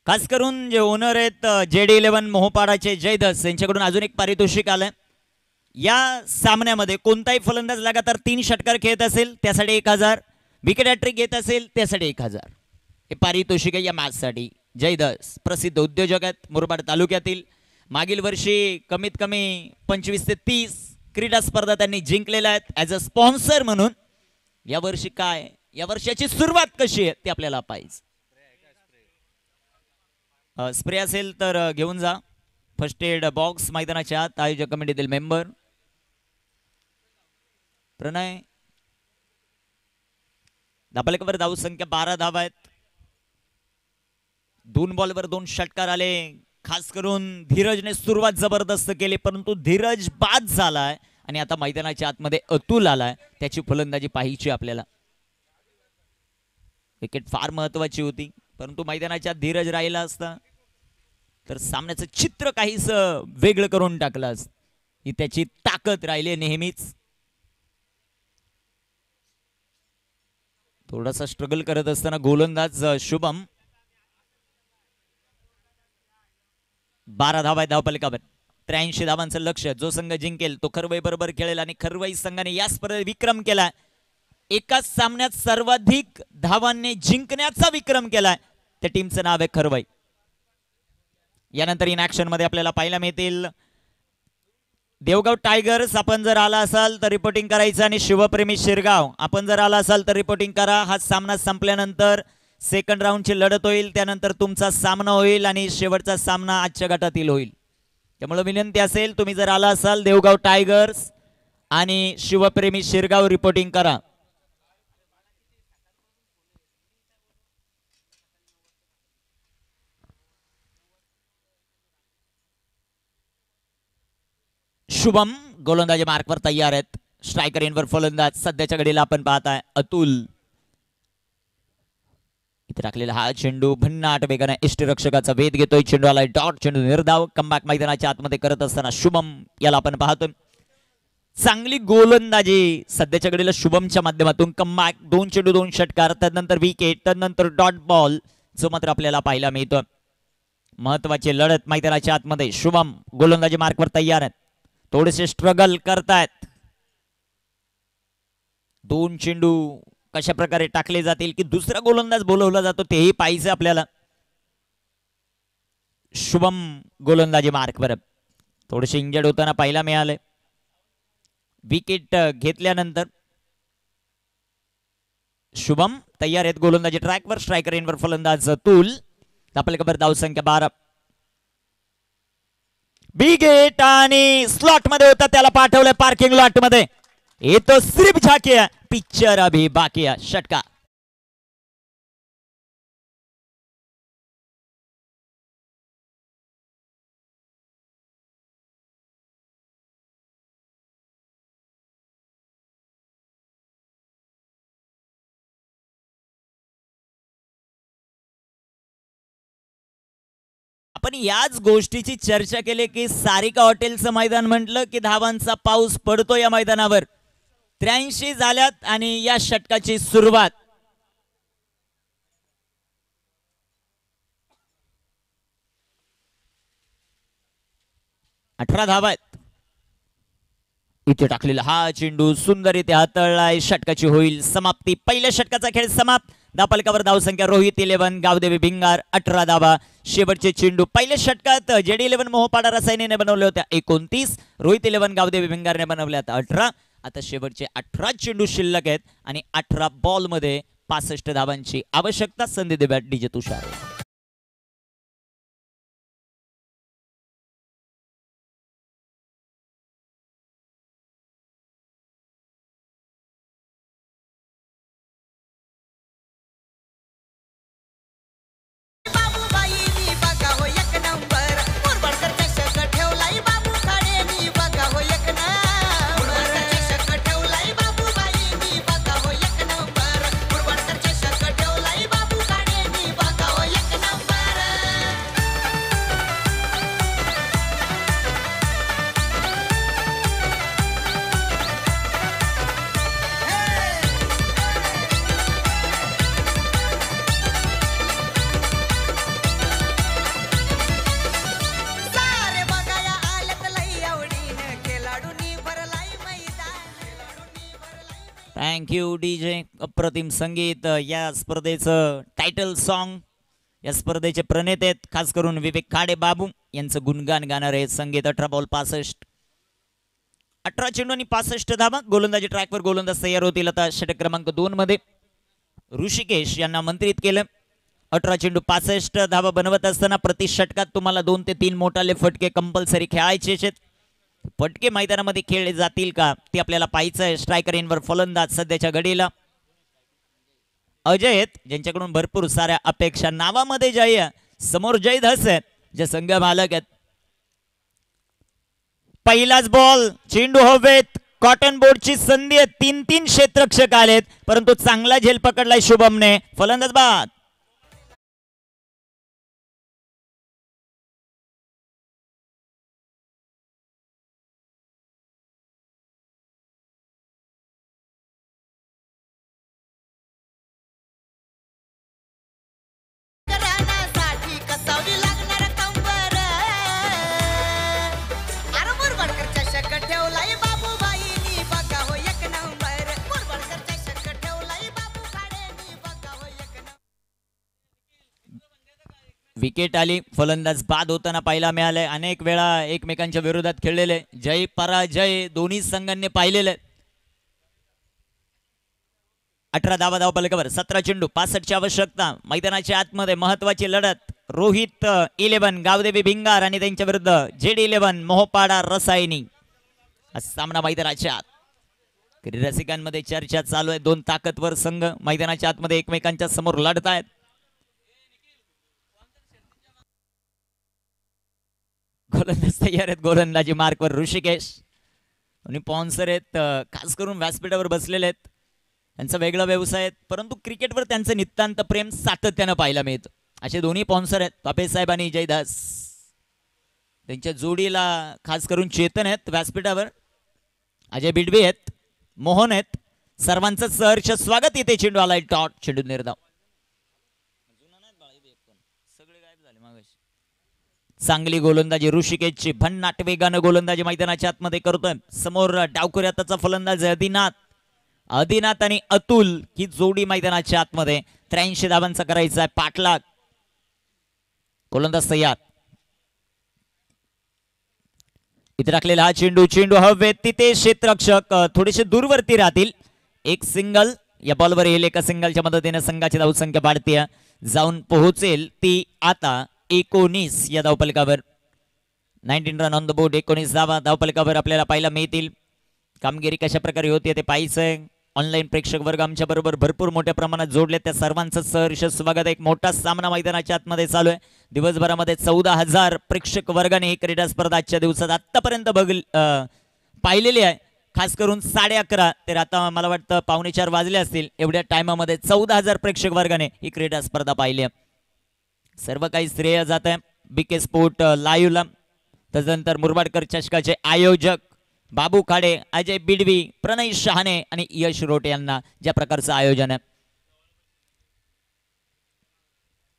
Speaker 2: खास करून जे ओनर आहेत जेडी 11 मोहपाडाचे जयदस यांच्याकडून अजून एक पारितोषिक आलंय. या सामन्यामध्ये कोणताही फलंदाज लगातार 3 षटकार खेळत असेल त्यासाठी 1000, विकेट हॅट्रिक घेत असेल त्यासाठी 1000 हे पारितोषिक आहे या मॅचसाठी. जयदस प्रसिद्ध उद्योजक आहेत मुरबाड तालुक्यातील. मागील वर्षी कमीत कमी 25 ते 30 क्रीडा स्पर्धा त्यांनी जिंकलेल्या आहेत ॲज अ स्पॉन्सर म्हणून. यावर्षी काय, या वर्षाची सुरुवात कशी आहे ते आपल्याला पाहिजे. स्प्रे असेल तर घेऊन जा. फर्स्ट एड बॉक्स मैदानाच्या आत. आयोजक कमिटीतील मेंबर प्रणय. धापलेकर धाव संख्या 12 धावा आहेत. 2 बॉलवर 2 षटकार आले. खास करून धीरजने सुरुवात जबरदस्त केली परंतु धीरज बाद झालाय आणि आता मैदानाच्या आतमध्ये अतुल आलाय. त्याची फलंदाजी पाहायची आपल्याला. विकेट फार महत्वाची होती परंतु मैदानाच्या धीरज राहिला असता तर सामन्याचं चित्र काहीच वेगळं करून टाकलं असतं. ही त्याची ताकद राहिली नेहमीच. थोडासा स्ट्रगल करत असताना गोलंदाज शुभम. 12 धावा धावपलिकावर. 83 धावांचं लक्ष्य. जो संघ जिंकेल तो खरवई बरोबर खेळेल आणि खरवई संघाने या स्पर्धेत विक्रम केलाय. एकाच सामन्यात सर्वाधिक धावांनी जिंकण्याचा विक्रम केलाय. त्या टीमचं नाव आहे खरवई. यानंतर इन ऍक्शन मध्ये आपल्याला पाहायला मिळतील देवगाव टायगर्स. आपण जर आला असाल तर रिपोर्टिंग करायचं आणि शिवप्रेमी शिरगाव आपण जर आला असाल तर रिपोर्टिंग करा. हा सामना संपल्यानंतर सेकंड राऊंडची लढत होईल. त्यानंतर तुमचा सामना होईल आणि शेवटचा सामना आजच्या गटातील होईल. त्यामुळे विनंती असेल तुम्ही जर आला असाल देवगाव टायगर्स आणि शिवप्रेमी शिरगाव रिपोर्टिंग करा. शुभम गोलंदाजी मार्कवर तयार आहेत. स्ट्रायकर इनवर फलंदाज सध्याच्या घडीला आपण पाहताय अतुल. इथे टाकलेला हा चेंडू भन्नाट वेगाने इष्टरक्षकाचा वेध घेतोय. चेंडू आलाय डॉट. चेंडू निर्धाव. कमबॅक मैदानाच्या आतमध्ये करत असताना शुभम याला आपण पाहतोय. चांगली गोलंदाजी सध्याच्या घडीला शुभमच्या माध्यमातून. कमबॅक 2 चेंडू 2 षटकार, त्यानंतर विकेट, त्यानंतर डॉट बॉल जो मात्र आपल्याला पाहायला मिळतो. महत्वाची लढत मैदानाच्या आतमध्ये. शुभम गोलंदाजी मार्कवर तयार आहेत. थोडेसे स्ट्रगल करतायत. 2 चेंडू कशा प्रकारे टाकले जातील की दुसरा गोलंदाज बोलवला जातो तेही पाहिजे आपल्याला. शुभम गोलंदाजी मार्कवर. थोडेसे इंजर्ड होताना पाहायला मिळाले. विकेट घेतल्यानंतर शुभम तयार आहेत गोलंदाजी ट्रॅकवर. स्ट्रायकर इनवर फलंदाज अतुल. आपल्याकडे धाव संख्या 12. विकेट आणि स्लॉट मध्ये होता, त्याला पाठवलंय पार्किंग लॉट मध्ये. येतो सिर्फ झाकिया, पिक्चर अभी बाकी षटकार. आपण याच गोष्टीची चर्चा केली की सारिका हॉटेलचं मैदान म्हटलं की धावांचा पाऊस पडतो या मैदानावर. 83 झाल्यात आणि या षटकाची सुरुवात. अठरा धावा आहेत. इथे टाकलेला हा चेंडू सुंदर इथे हाताळलाय. षटकाची होईल समाप्ती. पहिल्या षटकाचा खेळ समाप्त. धापलकावर धावसंख्या रोहित 11, गावदेवी भिंगार 18 धावा. शेवटचे चेंडू पहिल्या षटकात जेडी 11 मोहपाडा रसायनीने बनवले होत्या 29, रोहित 11 गावदेवी भिंगारने बनवल्या 18. आता शेवटचे 18 चेंडू शिल्लक आहेत आणि 18 बॉल मध्ये 65 धावांची आवश्यकता. संधी देऊया डीजे तुषार. Thank you DJ. अप्रतिम संगीत. या स्पर्धेचं टायटल सॉन्ग, या स्पर्धेचे प्रणेते आहेत खास करून विवेक खाडे बाबू यांचं गुणगान गाणार आहे संगीत. 18 बॉल 65, 18 चेंडू आणि 65 धावा. गोलंदाजी ट्रॅकवर गोलंदाज तयार होतील. आता षटक क्रमांक 2 मध्ये ऋषिकेश यांना मंत्रित केलं. 18 चेंडू 65 धावा बनवत असताना प्रति षटकात तुम्हाला 2 ते 3 मोठाले फटके कंपल्सरी खेळायचे आहेत. फटके मैदानामध्ये खेळले जातील का ते आपल्याला पाहायचं आहे. स्ट्रायकर इनवर फलंदाज सध्याच्या घडीला अजय आहेत, ज्यांच्याकडून भरपूर साऱ्या अपेक्षा. नावामध्ये जय, समोर जय धस आहेत जे संघ मालक आहेत. पहिलाच बॉल, चेंडू हवेत. कॉटन बोर्डची संधी आहे. 3-3 क्षेत्ररक्षक आलेत परंतु चांगला झेल पकडलाय शुभमने. फलंदाज बाद. विकेट आली. फलंदाज बाद होताना पाहायला मिळाले. अनेक वेळा एकमेकांच्या विरोधात खेळलेले जय पराजय दोन्ही संघांनी पाहिलेले. 18 धावा धावपलकावर. 17 चेंडू 65 ची आवश्यकता. मैदानाच्या आतमध्ये महत्वाची लढत. रोहित 11 गावदेवी भिंगार आणि त्यांच्या विरुद्ध जेडी 11 मोहपाडा रसायनी. सामना मैदानाच्या आत. रसिकांमध्ये चर्चा चालू आहे. 2 ताकदवर संघ मैदानाच्या आतमध्ये एकमेकांच्या समोर लढत आहेत. गोलंदाज तयार आहेत. गोलंदाजी मार्कवर ऋषिकेश. आणि स्पॉन्सर आहेत, खास करून व्यासपीठावर बसलेले आहेत. त्यांचा वेगळा व्यवसाय आहे, परंतु क्रिकेटवर त्यांचं नितांत प्रेम सातत्यानं पाहायला मिळतं. असे दोन्ही स्पॉन्सर आहेत, पापे साहेब आणि जयदास. त्यांच्या जोडीला खास करून चेतन आहेत व्यासपीठावर, अजय बिडवे आहेत, मोहन आहेत. सर्वांचं सहर्ष स्वागत. इथे चेंडू आलाय डॉट, चेंडू निर्धाव. चांगली गोलंदाजी ऋषिकेशची, भन्नाट वेगानं गोलंदाजी मैदानाच्या आतमध्ये करतोय. समोर डावखुऱ्या त्याचा फलंदाज आदिनाथ आणि अतुल ही जोडी मैदानाच्या आतमध्ये. 83 धावांचा करायचा आहे पाठलाग. गोलंदाज तयार. इथे टाकलेला हा चेंडू हवेत, तिथे क्षेत्ररक्षक थोडेसे दूरवरती राहतील. एक सिंगल या बॉलवर येईल. एका सिंगलच्या मदतीने संघाची धावसंख्या वाढते, जाऊन पोहोचेल ती आता 19 या धावफलकावर. 19 रन ऑन द बोर्ड. 19 धावा धावफलकावर आपल्याला पाहायला मिळतील. कामगिरी कशा प्रकारे होती ते पाहायचंय. ऑनलाईन प्रेक्षक वर्ग आमच्या बरोबर भरपूर मोठ्या प्रमाणात जोडले, त्या सर्वांचं सहर्ष स्वागत. एक मोठा सामना मैदानाच्या आतमध्ये चालू आहे. दिवसभरामध्ये 14,000 प्रेक्षक वर्गाने ही क्रीडा स्पर्धा आजच्या दिवसात आतापर्यंत पाहिलेली आहे. खास करून 11:30 तर आता मला वाटतं 3:45 वाजले असतील, एवढ्या टायमामध्ये 14,000 प्रेक्षक वर्गाने ही क्रीडा स्पर्धा पाहिली आहे. सर्व काही श्रेय जात आहे बीके स्पोर्ट लाईव्हला. त्यानंतर मुरबाडकर चषकाचे आयोजक बाबू खाडे, अजय बिडवी, प्रणय शहाणे आणि यश रोटे यांना ज्या प्रकारचं आयोजन आहे.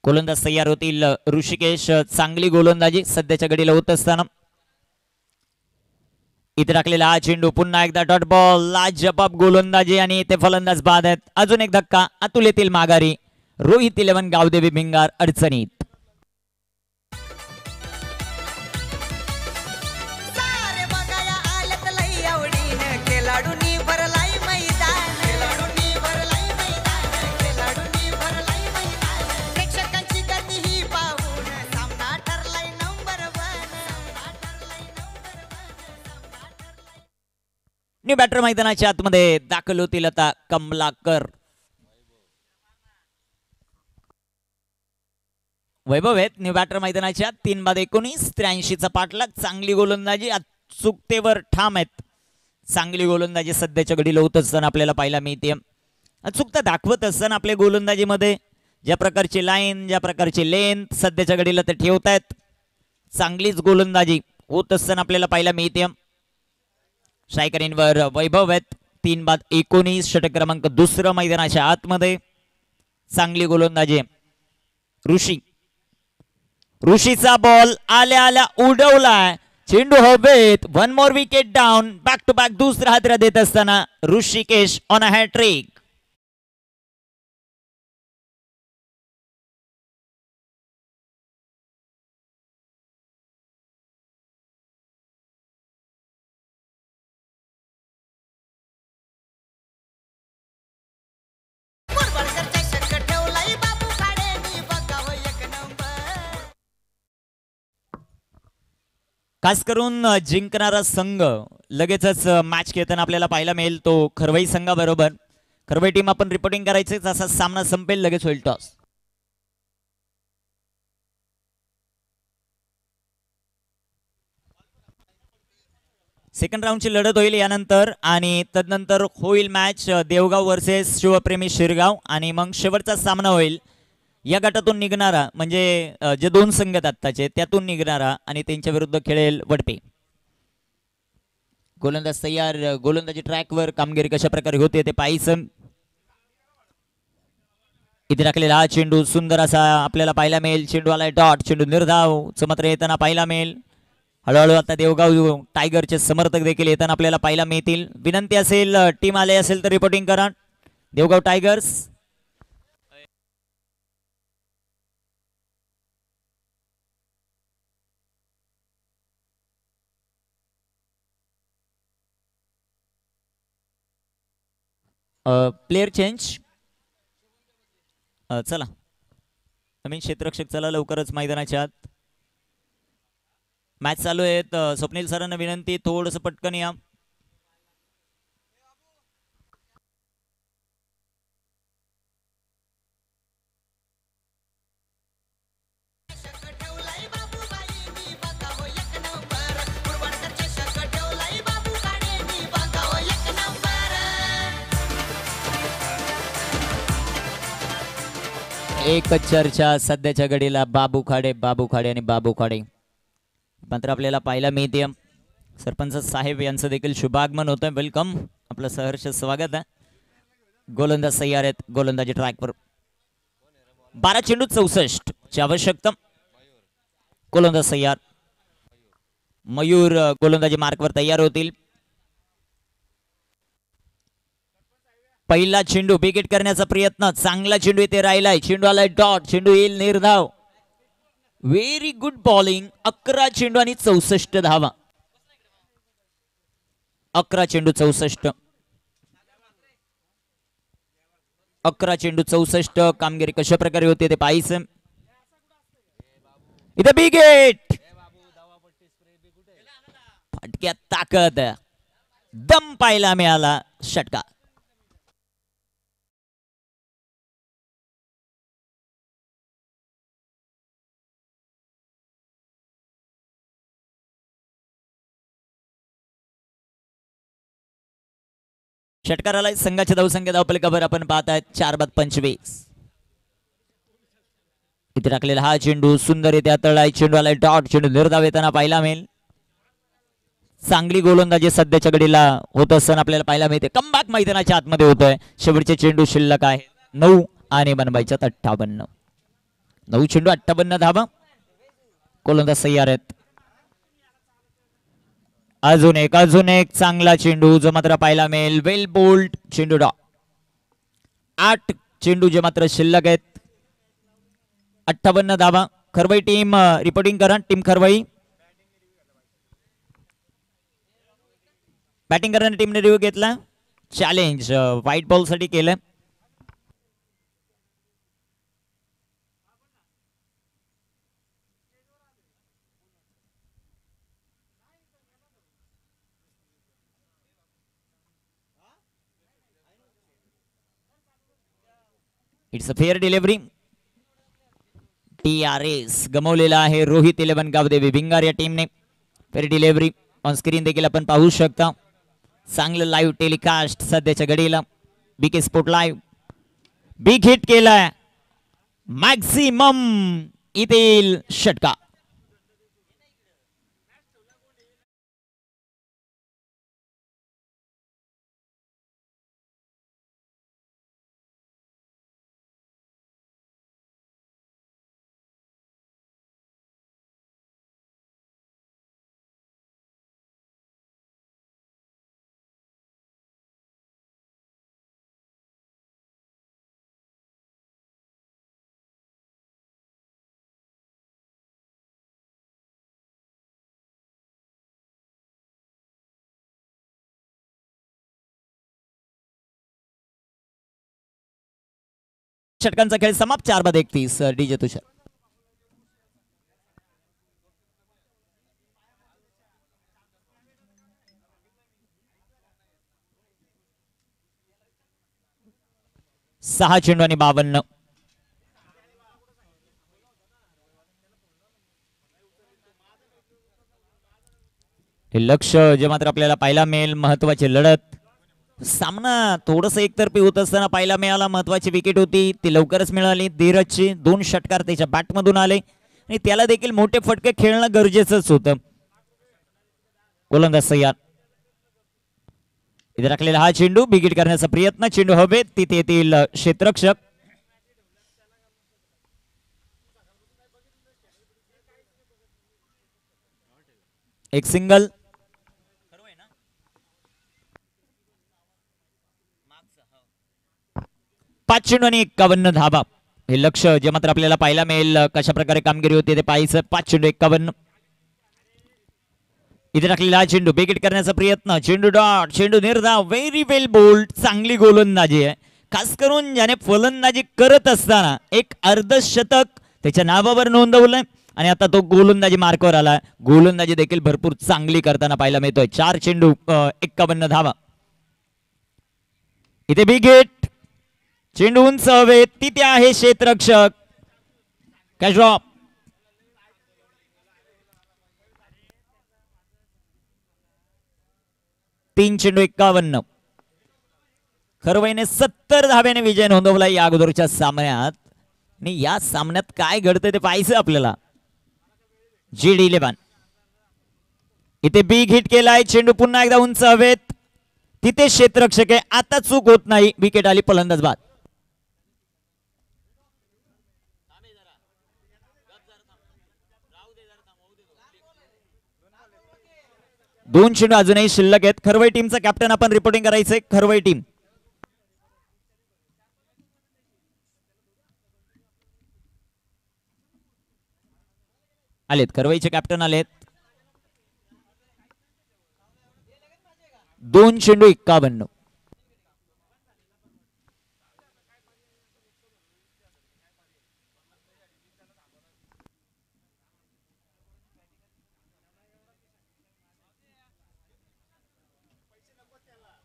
Speaker 2: गोलंदाज तयार होतील. ऋषिकेश चांगली गोलंदाजी सध्याच्या घडीला होत असताना. इथे टाकलेला हा चेंडू पुन्हा एकदा डॉट बॉल. लाजबाब गोलंदाजी आणि इथे फलंदाज बाद आहेत. अजून एक धक्का. अतुल येथील माघारी. रोहित 11 गावदेवी भिंगार अडचणीत. न्यू बॅटर मैदानाच्या आतमध्ये दाखल होतील आता कमलाकर. वैभव आहेत न्यू बॅटर मैदानाच्या. 3 बाद 19, 83चा पाठलाग. चांगली गोलंदाजी, अचूकतेवर ठाम आहेत. चांगली गोलंदाजी सध्याच्या घडीला होत असताना आपल्याला पाहायला मिळते. अचूकता दाखवत असताना आपल्या गोलंदाजीमध्ये ज्या प्रकारची लाईन, ज्या प्रकारची लेंथ सध्याच्या घडीला ते ठेवतायत. चांगलीच गोलंदाजी होत असताना आपल्याला पाहायला मिळते. स्ट्रायकरींवर वैभव आहेत. 3 बाद 19, षटक क्रमांक 2 मैदानाच्या आतमध्ये. चांगली गोलंदाजी ऋषीचा बॉल आल्या आल्या उडवलाय. चेंडू हवेत. 1 more wicket down. Back to back दुसरा हादरा देत असताना ऋषिकेश ऑन अ हॅट्रिक. खास करून जिंकणारा संघ लगेचच मॅच खेळताना आपल्याला पाहायला मिळेल तो खरवई संघाबरोबर. खरवई टीम आपण रिपोर्टिंग करायचे, असा सामना संपेल लगेच होईल टॉस. सेकंड राऊंडची लढत होईल यानंतर आणि तदनंतर होईल मॅच देवगाव वर्सेस शिवप्रेमी शिरगाव आणि मग शेवटचा सामना होईल या गटातून निघणारा, म्हणजे जे 2 संघ आहेत आत्ताचे त्यातून निघणारा आणि त्यांच्या विरुद्ध खेळेल वडपे. गोलंदाज तयार. गोलंदाजी ट्रॅकवर कामगिरी कशा प्रकारे होते ते पाहायचं. इथे टाकलेला हा चेंडू सुंदर असा आपल्याला पाहायला मिळेल. चेंडू आलाय डॉट. चेंडू निर्धाव मात्र येताना पाहायला मिळेल. हळूहळू आता देवगाव टायगरचे समर्थक देखील येताना आपल्याला पाहायला मिळतील. विनंती असेल टीम आले असेल तर रिपोर्टिंग करा. देवगाव टायगर्स. Player change. चला नवीन क्षेत्ररक्षक चला लवकरच मैदानाच्या आत. मॅच चालू आहेत. स्वप्नील सरांना विनंती थोडंसं पटकन या. एकच चर्चा सध्याच्या घडीला बाबू खाडे आणि बाबू खाडे मात्र आपल्याला पाहायला मिळते. सरपंच साहेब यांचं देखील शुभागमन होतं. वेलकम, आपलं सहर्ष स्वागत आहे. गोलंदाज तयार आहेत, गोलंदाजी ट्रॅकवर. 12 चेंडू 64 ची आवश्यकता. गोलंदाज तयार. मयूर गोलंदाजी मार्कवर तयार होतील. पहिला चेंडू विकेट करण्याचा प्रयत्न. चांगला चेंडू इथे राहिलाय. चेंडू आलाय डॉट. चेंडू येईल निर्धाव. Very good bowling. 11 चेंडू आणि 64 धावा. 11 चेंडू 64. 11 चेंडू 64. कामगिरी कशा प्रकारे होते ते पाहायचं. इथे विकेट. फटक्यात ताकद, दम पाहायला मिळाला. षटकार. षटकाराला संघाची धावसंख्या धावपलकावर आपण पाहत आहेत 4 बाद 25. इथे टाकलेला हा चेंडू सुंदर इथे तळाय. चेंडू आलाय डॉट. चेंडू निर्धाव येताना पाहायला मिळेल. चांगली गोलंदाजी सध्याच्या घडीला होत असताना आपल्याला पाहायला मिळते. कमबॅक मैदानाच्या आतमध्ये होतोय. शेवटचे चेंडू शिल्लक आहे 9 आणि बनवायच्यात 58. 9 चेंडू 58 धावा. गोलंदाज तयार आहेत. अजून एक चांगला चेंडू जो मात्र पाहायला मिळेल. वेल बोल्ड चेंडू डॉ. 8 चेंडू जे मात्र शिल्लक आहेत. 58 धावा. खरवई टीम रिपोर्टिंग करा. टीम खरवई. बॅटिंग करणाऱ्या टीमने रिव्ह्यू घेतला. चॅलेंज व्हाईट बॉल साठी केलं. It's a fair delivery. TRS गमवलेला आहे रोहित 11 गावदेवी भिंगार या टीमने. फेअर डिलिव्हरी ऑन स्क्रीन देखील आपण पाहू शकता. चांगलं लाईव्ह टेलिकास्ट सध्याच्या घडीला. BK sport live. Big hit केलाय. मॅक्सिमम इथे षटकार. षटकांचा खेळ समाप्त. 4 बाद 31. डीजे तुषार. सहा चेंडू आणि 52. हे लक्ष जे मात्र आपल्याला पाहायला मिळेल. महत्वाची लढत. सामना थोडस एकतर्फी होत असताना पाहायला मिळाला. महत्वाची विकेट होती ती लवकरच मिळाली. धीरजची 2 षटकार त्याच्या बॅटमधून आले आणि त्याला देखील मोठे फटके खेळणं गरजेचंच होतं. गोलंदाज तयार. इथे राखलेला हा चेंडू विकेट करण्याचा प्रयत्न. चेंडू हवेत. तिथे येतील क्षेत्ररक्षक. एक सिंगल. 5 चेंडू आणि 51 धावा. हे लक्ष जे मात्र आपल्याला पाहायला मिळेल. कशा प्रकारे कामगिरी होती ते पाहायचं. 5 चेंडू 51. इथे टाकलेला हा चेंडू विकेट करण्याचा प्रयत्न. चेंडू डॉट. चेंडू निर्धाव. व्हेरी वेल बोल्ड. चांगली गोलंदाजी आहे. खास करून ज्याने फलंदाजी करत असताना एक अर्धशतक त्याच्या नावावर नोंदवलंय आणि आता तो गोलंदाजी मार्कवर आला. गोलंदाजी देखील भरपूर चांगली करताना पाहायला मिळतोय. 4 चेंडू 51 धावा. इथे विकेट. चेंडू उंच हवेत. तिथे आहे क्षेत्ररक्षक. Catch drop. तीन चेंडू 51. खरवईने 70 धाब्याने विजय नोंदवला या अगोदरच्या सामन्यात. आणि या सामन्यात काय घडतंय ते पाहायचं आपल्याला. GD11 इथे बिग हिट केलाय. चेंडू पुन्हा एकदा उंच हवेत. तिथे क्षेत्ररक्षक आहे. आता चूक होत नाही. विकेट आली. फलंदाज बाद. दोन चेंडू अजूनही शिल्लक आहेत. खरवई टीमचा कॅप्टन आपण रिपोर्टिंग करायचंय. खरवई टीम आलेत. खरवईचे कॅप्टन आलेत. 2 चेंडू 51.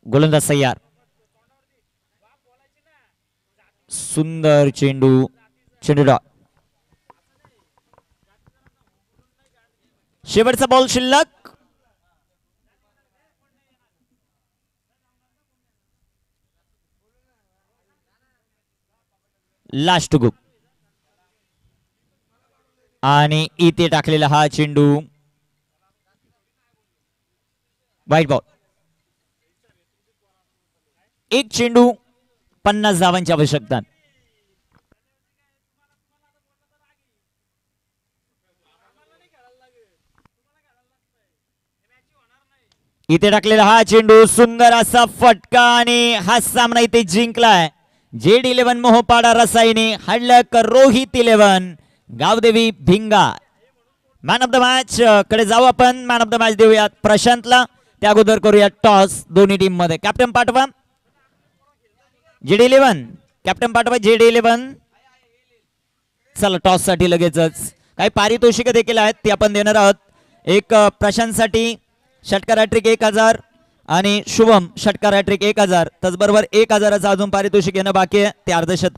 Speaker 2: गोलंदाज सय्यार. सुंदर चेंडू. चेंडू डॉट. शेवटचा बॉल शिल्लक. लास्ट गुप आणि इथे टाकलेला हा चेंडू वाईट बॉल. एक चेंडू 50 धावांची आवश्यकता. इथे टाकलेला हा चेंडू. सुंदर असा फटका आणि हा सामना इथे जिंकलाय. GD11 मोहपाडा रसायने हडलक रोहित 11 गावदेवी भिंगा. मॅन ऑफ द मॅच कडे जाऊ आपण. मॅन ऑफ द मॅच देऊयात प्रशांतला. त्या अगोदर करूया टॉस दोन्ही टीम मध्ये. कॅप्टन पाठवा. GD11 कॅप्टन पाठवा. GD11 चला टॉस साठी लगेचच काही पारितोषिक देखील आहेत ती आपण देणार आहोत. एक प्रशांतसाठी षटकार हॅट्रिक 1000 आणि शुभम षटकार हॅट्रिक 1000. त्याचबरोबर 1000चं अजून पारितोषिक येणं बाकी आहे. ते अर्धशतक